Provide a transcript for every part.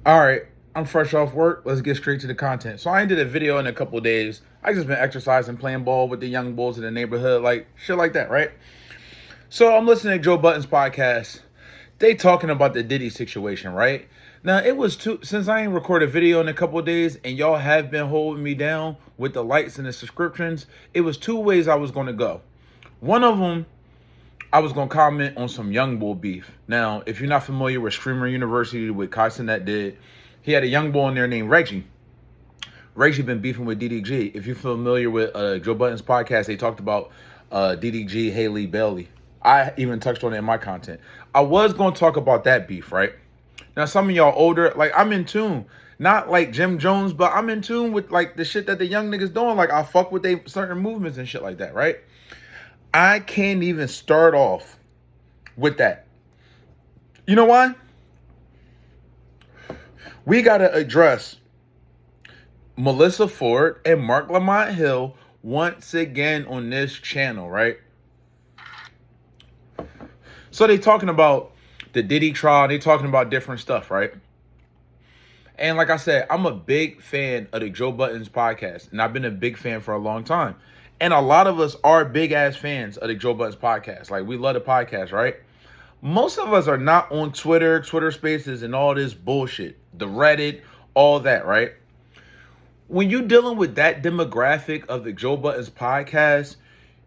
All right, I'm fresh off work. Let's get straight to the content. So I ain't did a video in a couple of days. I just been exercising, playing ball with the young bulls in the neighborhood, like shit like that, right? So I'm listening to Joe Budden's podcast. They talking about the Diddy situation, right? Now it was since I ain't recorded a video in a couple of days, and y'all have been holding me down with the likes and the subscriptions. It was two ways I was gonna go. One of them, I was gonna comment on some young bull beef. Now, if you're not familiar with Streamer University, with Kai Cenat did, he had a young bull in there named Reggie. Reggie been beefing with DDG. If you're familiar with Joe Budden's podcast, they talked about DDG, Haley, Bailey. I even touched on it in my content. I was gonna talk about that beef, right? Now, some of y'all older, like I'm in tune. Not like Jim Jones, but I'm in tune with like the shit that the young niggas doing. Like I fuck with they certain movements and shit like that, right? I can't even start off with that. You know why? We got to address Melyssa Ford and Marc Lamont Hill once again on this channel, right? So they talking about the Diddy trial. They talking about different stuff, right? And like I said, I'm a big fan of the Joe Budden's podcast, and I've been a big fan for a long time. And a lot of us are big-ass fans of the Joe Budden's podcast. Like, we love the podcast, right? Most of us are not on Twitter Spaces, and all this bullshit. The Reddit, all that, right? When you're dealing with that demographic of the Joe Budden's podcast,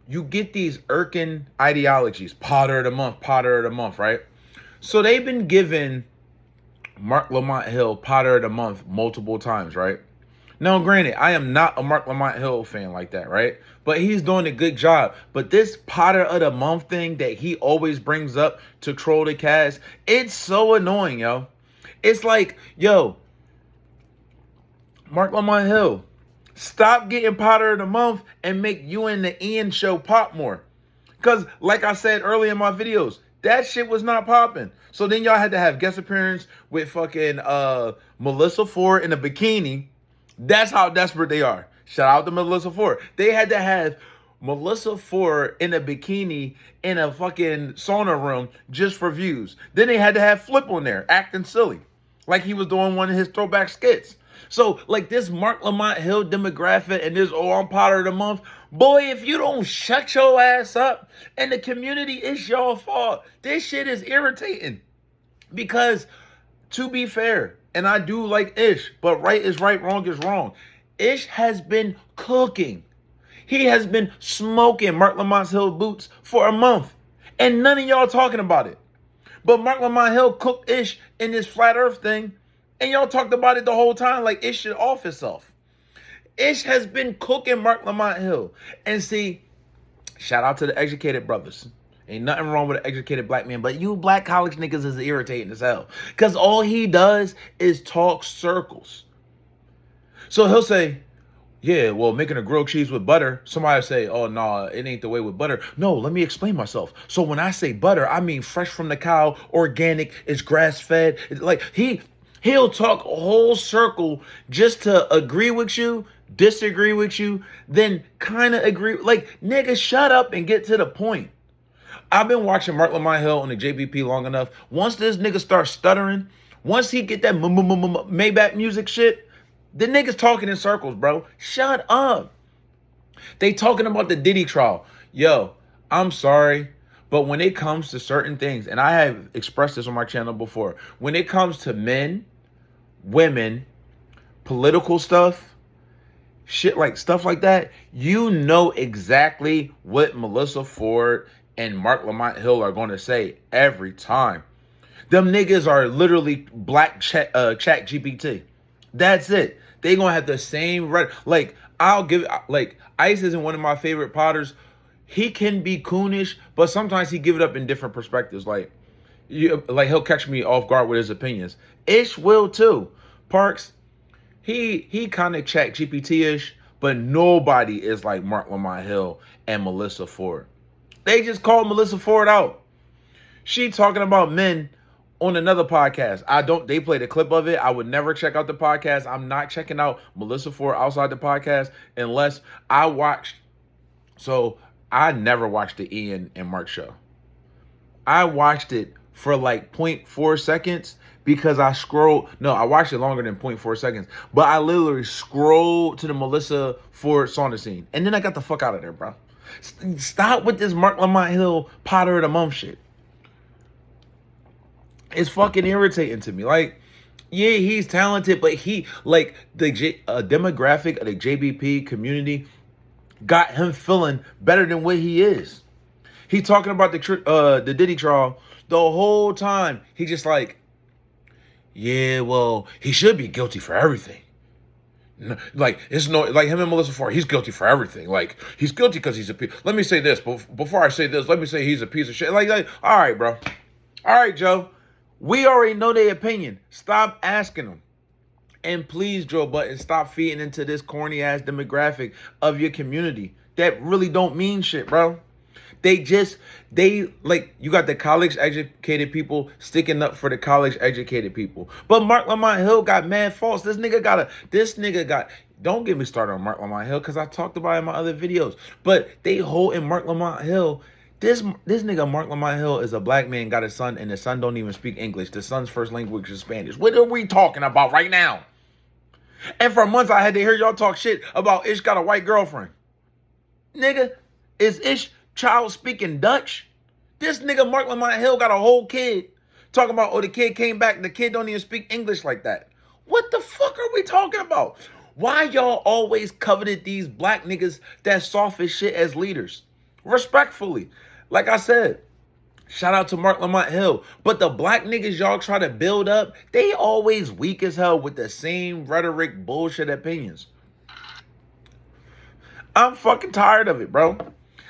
you get these irking ideologies. Potter of the month, right? So they've been giving Marc Lamont Hill Potter of the Month multiple times, right? Now, granted, I am not a Marc Lamont Hill fan like that, right? But he's doing a good job. But this Potter of the Month thing that he always brings up to troll the cast, it's so annoying, yo. It's like, yo, Marc Lamont Hill, stop getting Potter of the Month and make you and the Ian show pop more. Because, like I said earlier in my videos, that shit was not popping. So then y'all had to have guest appearance with fucking Melyssa Ford in a bikini. That's how desperate they are. Shout out to Melyssa Ford. They had to have Melyssa Ford in a bikini in a fucking sauna room just for views. Then they had to have Flip on there acting silly, like he was doing one of his throwback skits. So like this Marc Lamont Hill demographic and this, oh, I'm Potter of the Month. Boy, if you don't shut your ass up and the community, it's your fault. This shit is irritating. Because to be fair, and I do like Ish, but right is right, wrong is wrong. Ish has been cooking. He has been smoking Marc Lamont Hill boots for a month. And none of y'all talking about it. But Marc Lamont Hill cooked Ish in this flat earth thing. And y'all talked about it the whole time like Ish should off itself. Ish has been cooking Marc Lamont Hill. And see, shout out to the educated brothers. Ain't nothing wrong with an educated black man, but you black college niggas is irritating as hell. Because all he does is talk circles. So he'll say, yeah, well, making a grilled cheese with butter. Somebody will say, oh, no, it ain't the way with butter. No, let me explain myself. So when I say butter, I mean fresh from the cow, organic, it's grass-fed. It's like he'll talk a whole circle just to agree with you, disagree with you, then kind of agree. Like, nigga, shut up and get to the point. I've been watching Marc Lamont Hill on the JBP long enough. Once this nigga starts stuttering, once he get that Maybach music shit, the nigga's talking in circles, bro. Shut up. They talking about the Diddy trial. Yo, I'm sorry, but when it comes to certain things, and I have expressed this on my channel before, when it comes to men, women, political stuff, shit like stuff like that, you know exactly what Melyssa Ford and Marc Lamont Hill are going to say every time. Them niggas are literally black chat GPT. That's it. They going to have the same like Ice isn't one of my favorite potters. He can be coonish, but sometimes he give it up in different perspectives. Like he'll catch me off guard with his opinions. Ish will too. Parks, he kind of chat GPT-ish, but nobody is like Marc Lamont Hill and Melyssa Ford. They just called Melyssa Ford out. She talking about men on another podcast. They played a clip of it. I would never check out the podcast. I'm not checking out Melyssa Ford outside the podcast unless I watched. So I never watched the Ian and Marc show. I watched it for like 0.4 seconds because I scrolled. No, I watched it longer than 0.4 seconds. But I literally scrolled to the Melyssa Ford sauna scene. And then I got the fuck out of there, bro. Stop with this Marc Lamont Hill Potter of the Month shit. It's fucking irritating to me. Like, yeah, he's talented, but he, like, the demographic of the JBP community got him feeling better than what he is. He talking about the Diddy trial the whole time. He just like, yeah, well, he should be guilty for everything. Like, it's no, like him and Melyssa Ford, he's guilty for everything. Like, he's guilty because he's a piece. Let me say this, before I say this, let me say he's a piece of shit. Like, all right, bro. All right, Joe. We already know their opinion. Stop asking them. And please, Joe Budden, stop feeding into this corny ass demographic of your community that really don't mean shit, bro. They like, you got the college educated people sticking up for the college educated people. But Marc Lamont Hill got mad faults. This nigga got, don't get me started on Marc Lamont Hill because I talked about it in my other videos. But they holding Marc Lamont Hill. This nigga Marc Lamont Hill is a black man, got a son, and the son don't even speak English. The son's first language is Spanish. What are we talking about right now? And for months I had to hear y'all talk shit about Ish got a white girlfriend. Nigga, is Ish child speaking Dutch? This nigga Marc Lamont Hill got a whole kid talking about, oh, the kid came back, the kid don't even speak English like that. What the fuck are we talking about? Why y'all always coveted these black niggas that soft as shit as leaders? Respectfully, like I said, shout out to Marc Lamont Hill. But the black niggas y'all try to build up, they always weak as hell with the same rhetoric bullshit opinions. I'm fucking tired of it, bro.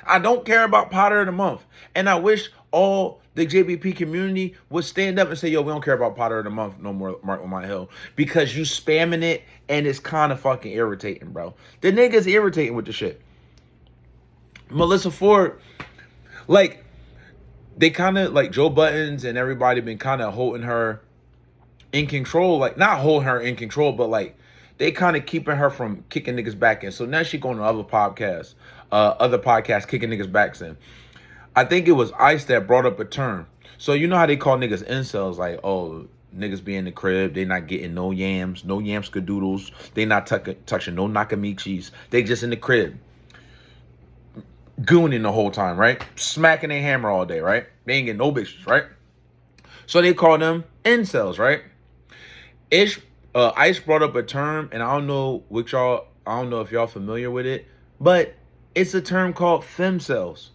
I don't care about Potter of the Month. And I wish all the JBP community would stand up and say, yo, we don't care about Potter of the Month no more, Marc Lamont Hill. Because you spamming it and it's kind of fucking irritating, bro. The nigga's irritating with the shit. Melyssa Ford, like, they kind of, like, Joe Buttons and everybody been kind of holding her in control. Like, not holding her in control, but, like, they kind of keeping her from kicking niggas back in. So now she going to other podcasts, kicking niggas back in. I think it was Ice that brought up a term. So you know how they call niggas incels, like, oh, niggas be in the crib, they not getting no yams skadoodles, they not touching no nakamichis, they just in the crib. Gooning the whole time, right? Smacking their hammer all day, right? They ain't getting no bitches, right? So they call them incels, right? Ice brought up a term, and I don't know if y'all familiar with it, but it's a term called femcels.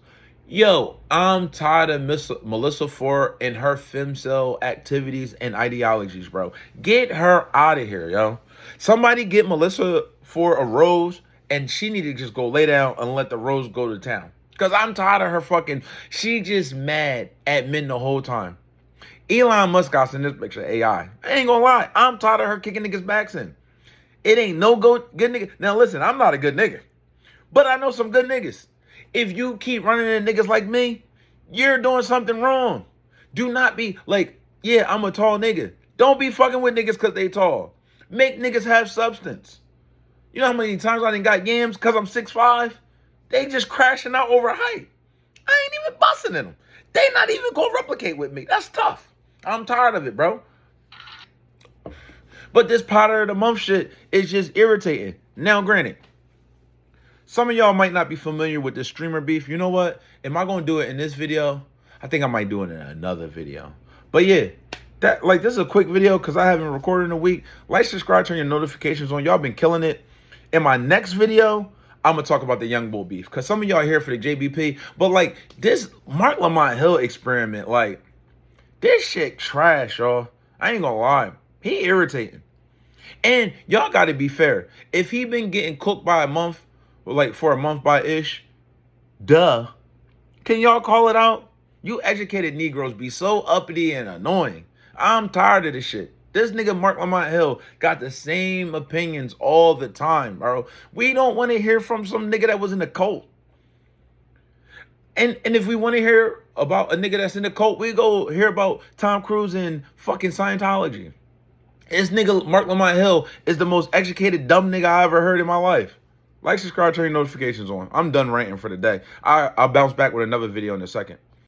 Yo, I'm tired of Melyssa Ford and her femcel activities and ideologies, bro. Get her out of here, yo. Somebody get Melyssa Ford a rose, and she need to just go lay down and let the rose go to town. Because I'm tired of her fucking, she just mad at men the whole time. Elon Musk got in this picture, AI. I ain't gonna lie, I'm tired of her kicking niggas' backs in. It ain't no good nigga. Now listen, I'm not a good nigga, but I know some good niggas. If you keep running into niggas like me, you're doing something wrong. Do not be like, yeah, I'm a tall nigga. Don't be fucking with niggas because they tall. Make niggas have substance. You know how many times I done got yams because I'm 6'5"? They just crashing out over height. I ain't even busting in them. They not even gonna replicate with me. That's tough. I'm tired of it, bro. But this Potter of the Month shit is just irritating. Now, granted, some of y'all might not be familiar with this streamer beef. You know what? Am I gonna do it in this video? I think I might do it in another video. But yeah, this is a quick video because I haven't recorded in a week. Like, subscribe, turn your notifications on. Y'all been killing it. In my next video, I'm going to talk about the Young Bull beef. Because some of y'all here for the JBP. But, like, this Marc Lamont Hill experiment, like, this shit trash, y'all. I ain't going to lie. He irritating. And y'all got to be fair. If he been getting cooked by a month, like, for a month by Ish, duh. Can y'all call it out? You educated Negroes be so uppity and annoying. I'm tired of this shit. This nigga Marc Lamont Hill got the same opinions all the time, bro. We don't want to hear from some nigga that was in the cult. And if we want to hear about a nigga that's in the cult, we go hear about Tom Cruise and fucking Scientology. This nigga Marc Lamont Hill is the most educated dumb nigga I ever heard in my life. Like, subscribe, turn your notifications on. I'm done ranting for the day. I'll bounce back with another video in a second.